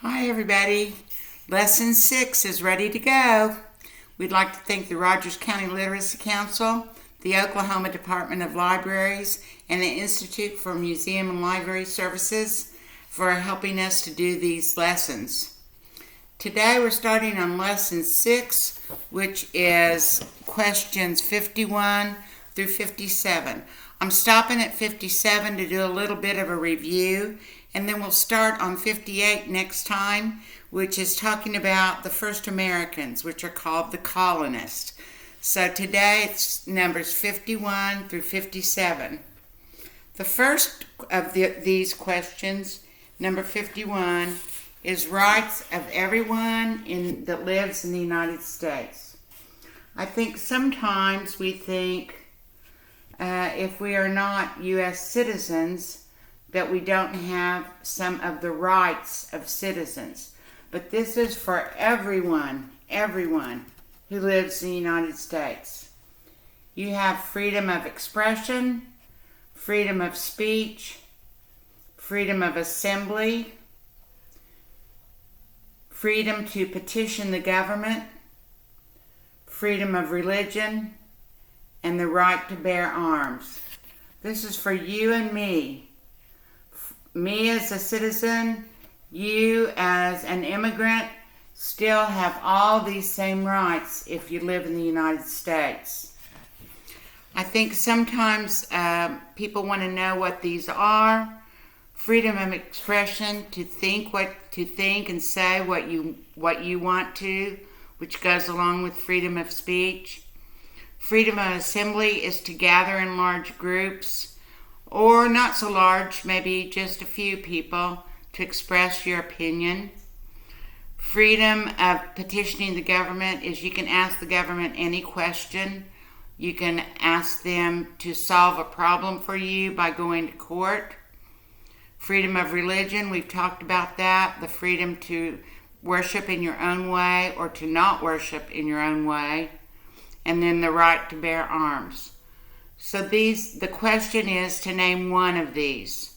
Hi everybody. Lesson 6 is ready to go. We'd like to thank the Rogers County Literacy Council, the Oklahoma Department of Libraries, and the Institute for Museum and Library Services for helping us to do these lessons. Today we're starting on Lesson 6, which is questions 51 through 57. I'm stopping at 57 to do a little bit of a review, and then we'll start on 58 next time, which is talking about the first Americans, which are called the colonists. So today it's numbers 51 through 57. The first of these questions, number 51, is rights of everyone that lives in the United States. I think sometimes we think if we are not U.S. citizens, that we don't have some of the rights of citizens. But this is for everyone who lives in the United States. You have freedom of expression, freedom of speech, freedom of assembly, freedom to petition the government, freedom of religion, and the right to bear arms. This is for you and me. Me as a citizen, you as an immigrant, still have all these same rights if you live in the United States. I think sometimes people want to know what these are. Freedom of expression, to think and say what you want to, which goes along with freedom of speech. Freedom of assembly is to gather in large groups, or not so large, maybe just a few people, to express your opinion. Freedom of petitioning the government is you can ask the government any question. You can ask them to solve a problem for you by going to court. Freedom of religion, we've talked about that. The freedom to worship in your own way or to not worship in your own way. And then the right to bear arms. So the question is to name one of these.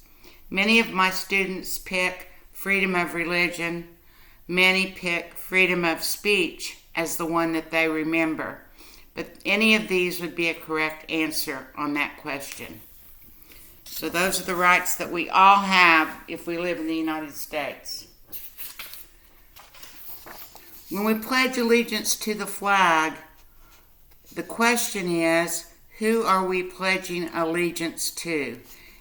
Many of my students pick freedom of religion. Many pick freedom of speech as the one that they remember. But any of these would be a correct answer on that question. So those are the rights that we all have if we live in the United States. When we pledge allegiance to the flag, the question is, who are we pledging allegiance to?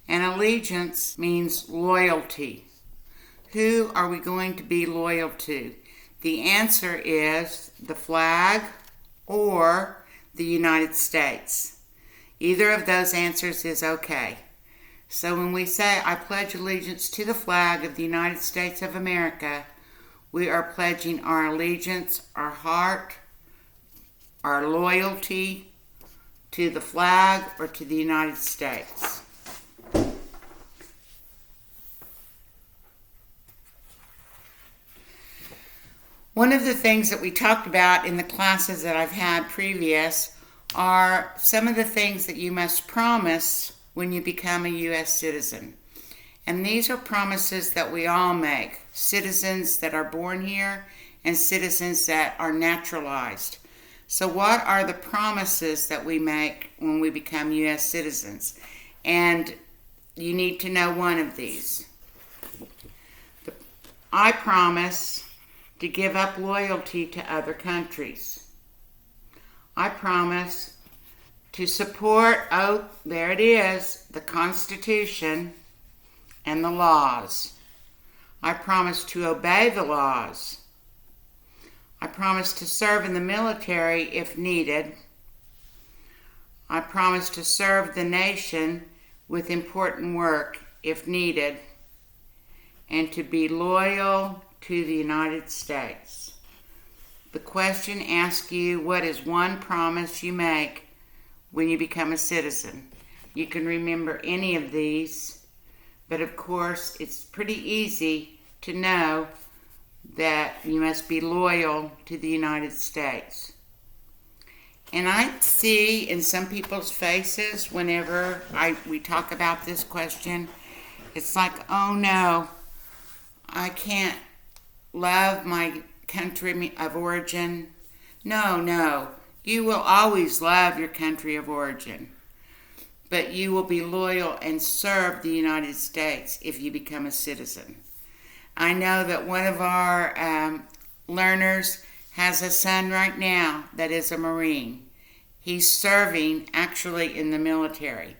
And allegiance means loyalty. Who are we going to be loyal to? The answer is the flag or the United States. Either of those answers is okay. So when we say, I pledge allegiance to the flag of the United States of America, we are pledging our allegiance, our heart, our loyalty to the flag or to the United States. One of the things that we talked about in the classes that I've had previous are some of the things that you must promise when you become a U.S. citizen. And these are promises that we all make, citizens that are born here and citizens that are naturalized. So what are the promises that we make when we become U.S. citizens? And you need to know one of these. I promise to give up loyalty to other countries. I promise to support, there it is, the Constitution and the laws. I promise to obey the laws. I promise to serve in the military if needed. I promise to serve the nation with important work if needed. And to be loyal to the United States. The question asks you, what is one promise you make when you become a citizen? You can remember any of these, but of course it's pretty easy to know that you must be loyal to the United States. And I see in some people's faces whenever we talk about this question, it's like, oh no, I can't love my country of origin? No. You will always love your country of origin. But you will be loyal and serve the United States if you become a citizen. I know that one of our learners has a son right now that is a Marine. He's serving actually in the military.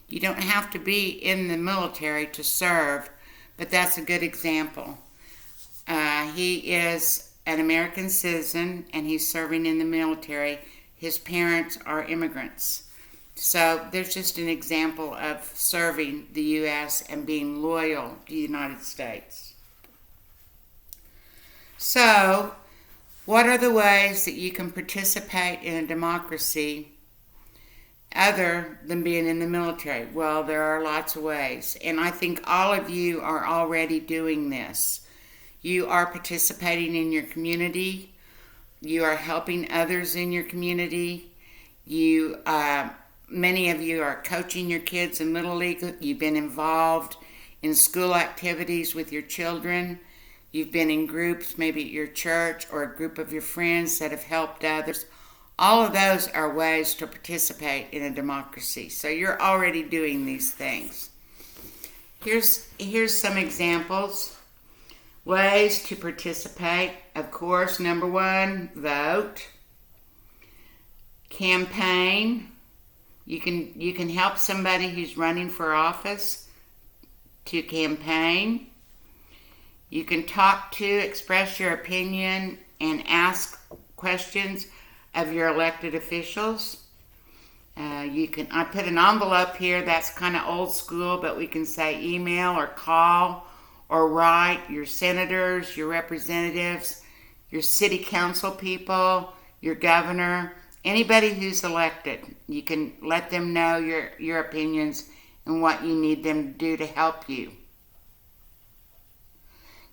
You don't have to be in the military to serve, but that's a good example. He is an American citizen and he's serving in the military. His parents are immigrants. So there's just an example of serving the U.S. and being loyal to the United States. So, what are the ways that you can participate in a democracy other than being in the military? Well, there are lots of ways, and I think all of you are already doing this. You are participating in your community. You are helping others in your community. Many of you are coaching your kids in Little League. You've been involved in school activities with your children. You've been in groups, maybe at your church or a group of your friends that have helped others. All of those are ways to participate in a democracy. So you're already doing these things. Here's some examples. Ways to participate. Of course, number 1, vote. Campaign. You can help somebody who's running for office to campaign. You can talk to, express your opinion, and ask questions of your elected officials. I put an envelope here that's kind of old school, but we can say email or call or write your senators, your representatives, your city council people, your governor, anybody who's elected. You can let them know your opinions and what you need them to do to help you.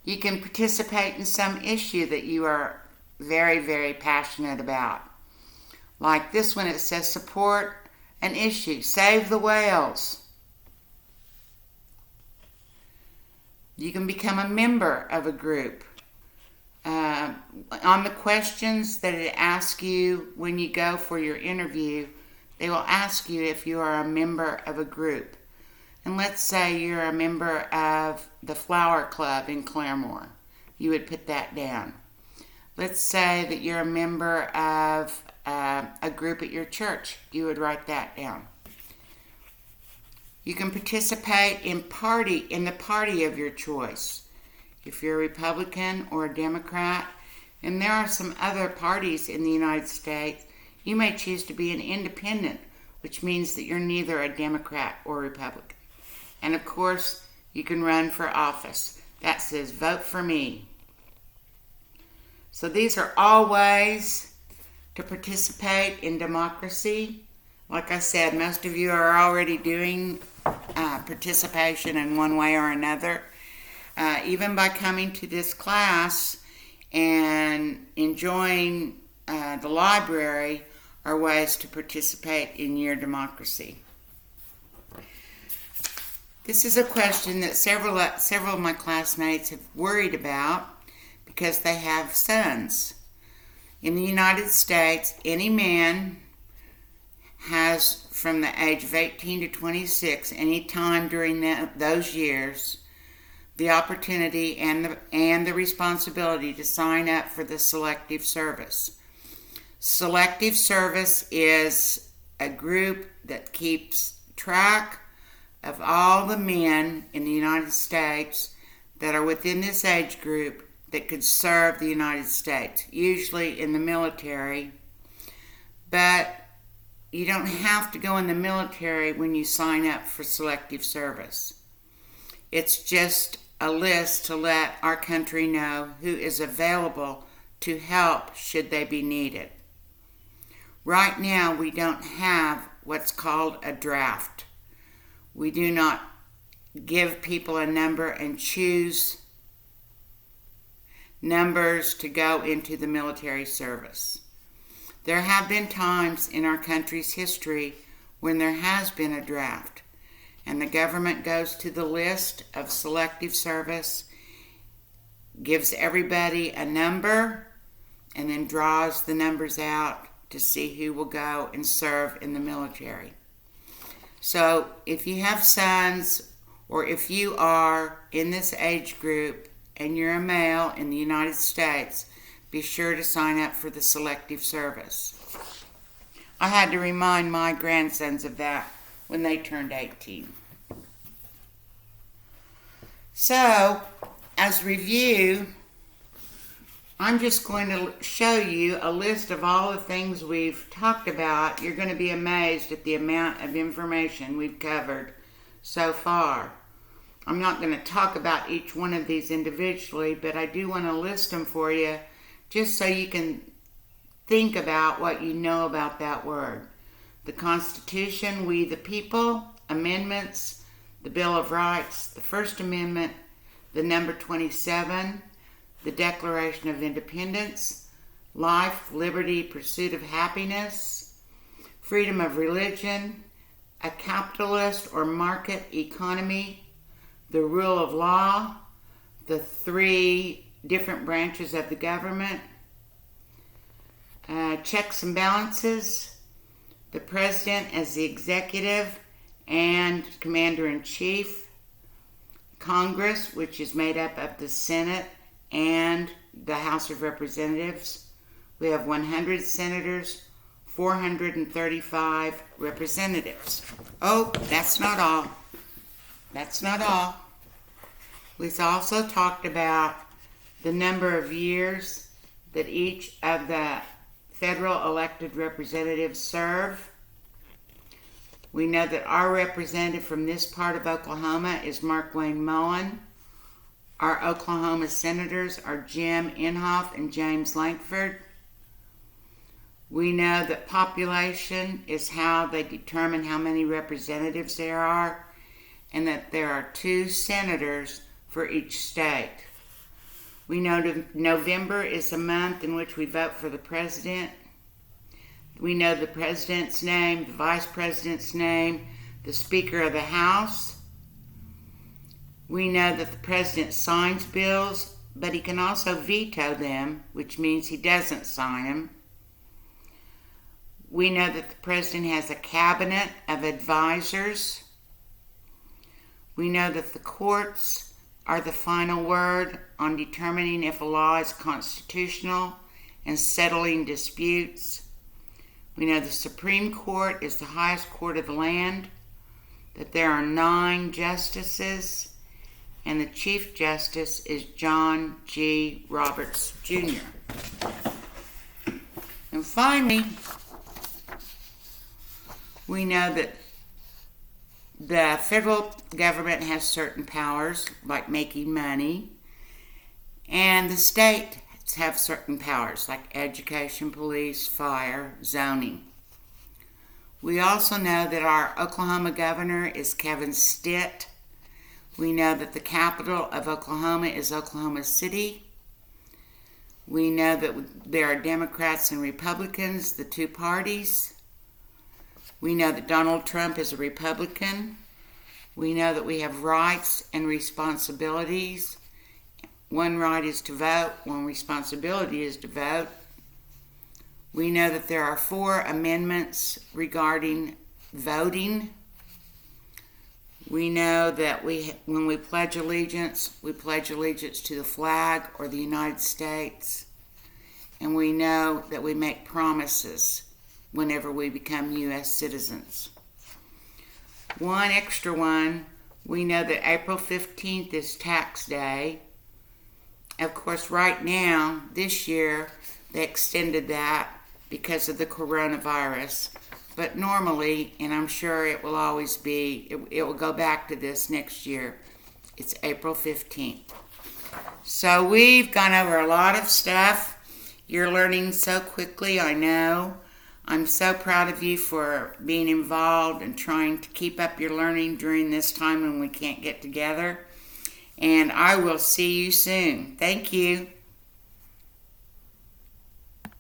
You can participate in some issue that you are very, very passionate about. Like this one, it says support an issue, save the whales. You can become a member of a group. On the questions that it asks you when you go for your interview, they will ask you if you are a member of a group. And let's say you're a member of the Flower Club in Claremore. You would put that down. Let's say that you're a member of a group at your church. You would write that down. You can participate in the party of your choice. If you're a Republican or a Democrat, and there are some other parties in the United States, you may choose to be an independent, which means that you're neither a Democrat or Republican. And of course, you can run for office. That says, vote for me. So these are all ways to participate in democracy. Like I said, most of you are already doing participation in one way or another. Even by coming to this class and enjoying the library are ways to participate in your democracy. This is a question that several of my classmates have worried about because they have sons. In the United States, any man has, from the age of 18 to 26, any time during those years, the opportunity and the responsibility to sign up for the Selective Service. Selective Service is a group that keeps track of all the men in the United States that are within this age group that could serve the United States, usually in the military. But you don't have to go in the military when you sign up for Selective Service. It's just a list to let our country know who is available to help should they be needed. Right now, we don't have what's called a draft. We do not give people a number and choose numbers to go into the military service. There have been times in our country's history when there has been a draft, and the government goes to the list of Selective Service, gives everybody a number and then draws the numbers out to see who will go and serve in the military. So if you have sons, or if you are in this age group and you're a male in the United States, be sure to sign up for the Selective Service. I had to remind my grandsons of that when they turned 18. So, as review, I'm just going to show you a list of all the things we've talked about. You're going to be amazed at the amount of information we've covered so far. I'm not going to talk about each one of these individually, but I do want to list them for you just so you can think about what you know about that word. The Constitution, We the People, amendments, the Bill of Rights, the First Amendment, the number 27, the Declaration of Independence, life, liberty, pursuit of happiness, freedom of religion, a capitalist or market economy, the rule of law, the 3 different branches of the government, checks and balances, the president as the executive and commander-in-chief, Congress, which is made up of the Senate and the House of Representatives. We have 100 senators, 435 representatives. Oh, that's not all. That's not all. We've also talked about the number of years that each of the federal elected representatives serve. We know that our representative from this part of Oklahoma is Mark Wayne Mullen. Our Oklahoma senators are Jim Inhofe and James Lankford. We know that population is how they determine how many representatives there are, and that there are 2 senators for each state. We know November is the month in which we vote for the president. We know the president's name, the vice president's name, the Speaker of the House. We know that the president signs bills, but he can also veto them, which means he doesn't sign them. We know that the president has a cabinet of advisors. We know that the courts are the final word on determining if a law is constitutional and settling disputes. We know the Supreme Court is the highest court of the land, that there are 9 justices, and the Chief Justice is John G. Roberts, Jr. And finally, we know that the federal government has certain powers, like making money, and the states have certain powers, like education, police, fire, zoning. We also know that our Oklahoma governor is Kevin Stitt. We know that the capital of Oklahoma is Oklahoma City. We know that there are Democrats and Republicans, the 2 parties. We know that Donald Trump is a Republican. We know that we have rights and responsibilities. One right is to vote, one responsibility is to vote. We know that there are 4 amendments regarding voting. We know that when we pledge allegiance to the flag or the United States. And we know that we make promises whenever we become U.S. citizens. One extra one, we know that April 15th is tax day. Of course, right now, this year, they extended that because of the coronavirus. But normally, and I'm sure it will always be, it will go back to this next year, it's April 15th. So we've gone over a lot of stuff. You're learning so quickly, I know. I'm so proud of you for being involved and trying to keep up your learning during this time when we can't get together. And I will see you soon. Thank you.